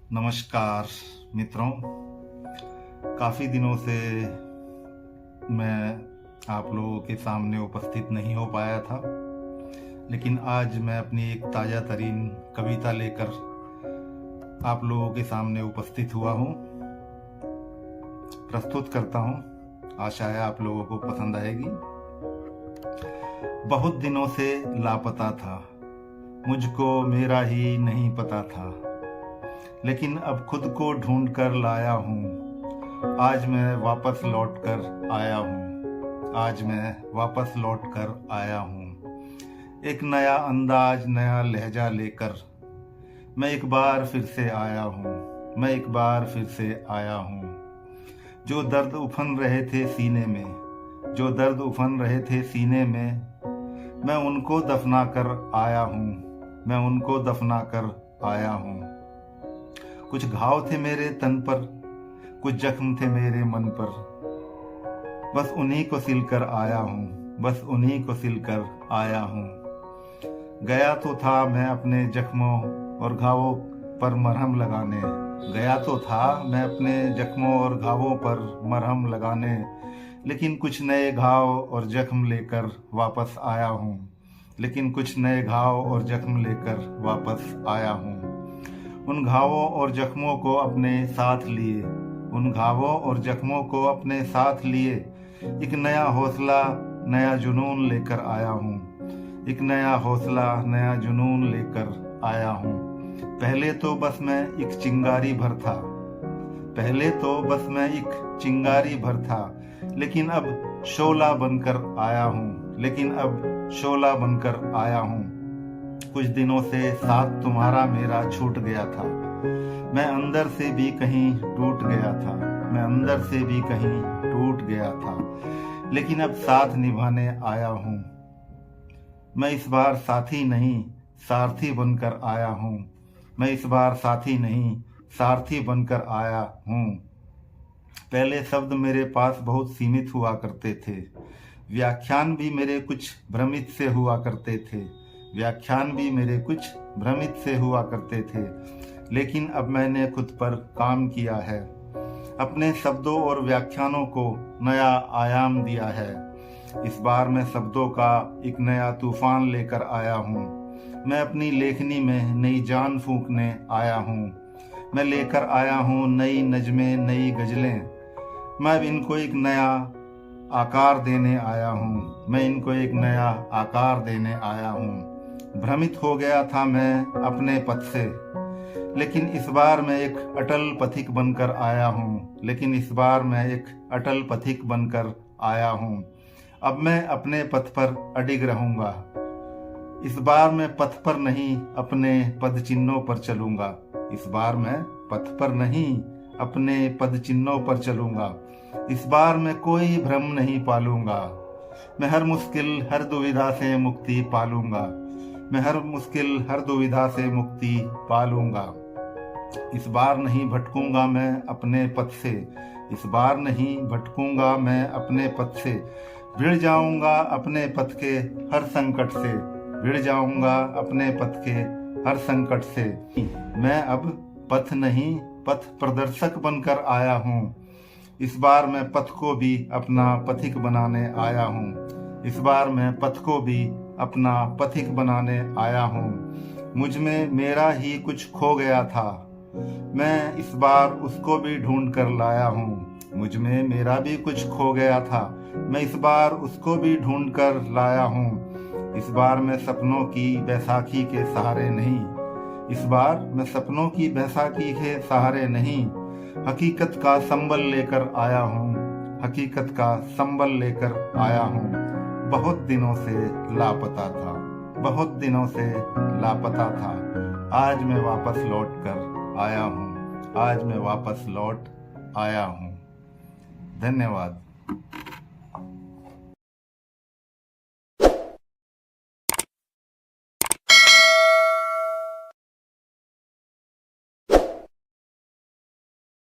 नमस्कार मित्रों। काफ़ी दिनों से मैं आप लोगों के सामने उपस्थित नहीं हो पाया था, लेकिन आज मैं अपनी एक ताज़ा तरीन कविता लेकर आप लोगों के सामने उपस्थित हुआ हूँ। प्रस्तुत करता हूँ, आशा है आप लोगों को पसंद आएगी। बहुत दिनों से लापता था, मुझको मेरा ही नहीं पता था, लेकिन अब खुद को ढूंढ कर लाया हूँ। आज मैं वापस लौट कर आया हूँ। आज मैं वापस लौट कर आया हूँ। एक नया अंदाज, नया लहजा लेकर मैं एक बार फिर से आया हूँ। मैं एक बार फिर से आया हूँ। जो दर्द उफन रहे थे सीने में, जो दर्द उफन रहे थे सीने में, मैं उनको दफना कर आया हूँ। मैं उनको दफना कर आया हूँ। कुछ घाव थे मेरे तन पर, कुछ जख्म थे मेरे मन पर, बस उन्हीं को सिलकर आया हूँ। बस उन्हीं को सिलकर आया हूँ। गया तो था मैं अपने जख्मों और घावों पर मरहम लगाने। गया तो था मैं अपने जख्मों और घावों पर मरहम लगाने, लेकिन कुछ नए घाव और जख्म लेकर वापस आया हूँ। लेकिन कुछ नए घाव और जख्म लेकर वापस आया हूँ। उन घावों और जख्मों को अपने साथ लिए, उन घावों और जख्मों को अपने साथ लिए, एक नया हौसला, नया जुनून लेकर आया हूँ। एक नया हौसला, नया जुनून लेकर आया हूँ। पहले तो बस मैं एक चिंगारी भर था, पहले तो बस मैं एक चिंगारी भर था, लेकिन अब शोला बनकर आया हूँ। लेकिन अब शोला बनकर आया हूँ। कुछ दिनों से साथ तुम्हारा मेरा छूट गया था, मैं अंदर से भी कहीं टूट गया था। मैं अंदर से भी कहीं टूट गया था, लेकिन अब साथ निभाने आया हूँ। मैं इस बार साथी नहीं, सारथी बनकर आया हूँ। मैं इस बार साथी नहीं, सारथी बनकर आया हूँ। पहले शब्द मेरे पास बहुत सीमित हुआ करते थे, व्याख्यान भी मेरे कुछ भ्रमित से हुआ करते थे। व्याख्यान भी मेरे कुछ भ्रमित से हुआ करते थे, लेकिन अब मैंने खुद पर काम किया है। अपने शब्दों और व्याख्यानों को नया आयाम दिया है। इस बार मैं शब्दों का एक नया तूफान लेकर आया हूँ। मैं अपनी लेखनी में नई जान फूंकने आया हूँ। मैं लेकर आया हूँ नई नज़में, नई गज़लें। मैं इनको एक नया आकार देने आया हूँ। मैं इनको एक नया आकार देने आया हूँ। भ्रमित हो गया था मैं अपने पथ से, लेकिन इस बार मैं एक अटल पथिक बनकर आया हूँ। लेकिन इस बार मैं एक अटल पथिक बनकर आया हूँ। अब मैं अपने पथ पर अडिग रहूँगा। इस बार मैं पथ पर नहीं, अपने पद चिन्हों पर चलूँगा। इस बार मैं पथ पर नहीं, अपने पद चिन्हों पर चलूँगा। इस बार मैं कोई भ्रम नहीं पालूँगा। मैं हर मुश्किल, हर दुविधा से मुक्ति पालूँगा। मैं हर मुश्किल, हर दुविधा से मुक्ति पालूँगा। इस बार नहीं भटकूंगा मैं अपने पथ से। इस बार नहीं भटकूंगा मैं अपने पथ से। भिड़ जाऊंगा अपने पथ के हर संकट से। भिड़ जाऊंगा अपने पथ के हर संकट से। मैं अब पथ नहीं, पथ प्रदर्शक बनकर आया हूँ। इस बार मैं पथ को भी अपना पथिक बनाने आया हूँ। इस बार मैं पथ को भी अपना पथिक बनाने आया हूँ। मुझ में मेरा ही कुछ खो गया था, मैं इस बार उसको भी ढूंढ कर लाया हूँ। मुझ में मेरा भी कुछ खो गया था, मैं इस बार उसको भी ढूंढ कर लाया हूँ। इस बार मैं सपनों की बैसाखी के सहारे नहीं, इस बार मैं सपनों की बैसाखी के सहारे नहीं, हकीकत का संबल लेकर आया हूँ। हकीकत का संबल लेकर आया हूँ। बहुत दिनों से लापता था, बहुत दिनों से लापता था। आज मैं वापस लौट कर आया हूँ। आज मैं वापस लौट आया हूँ। धन्यवाद।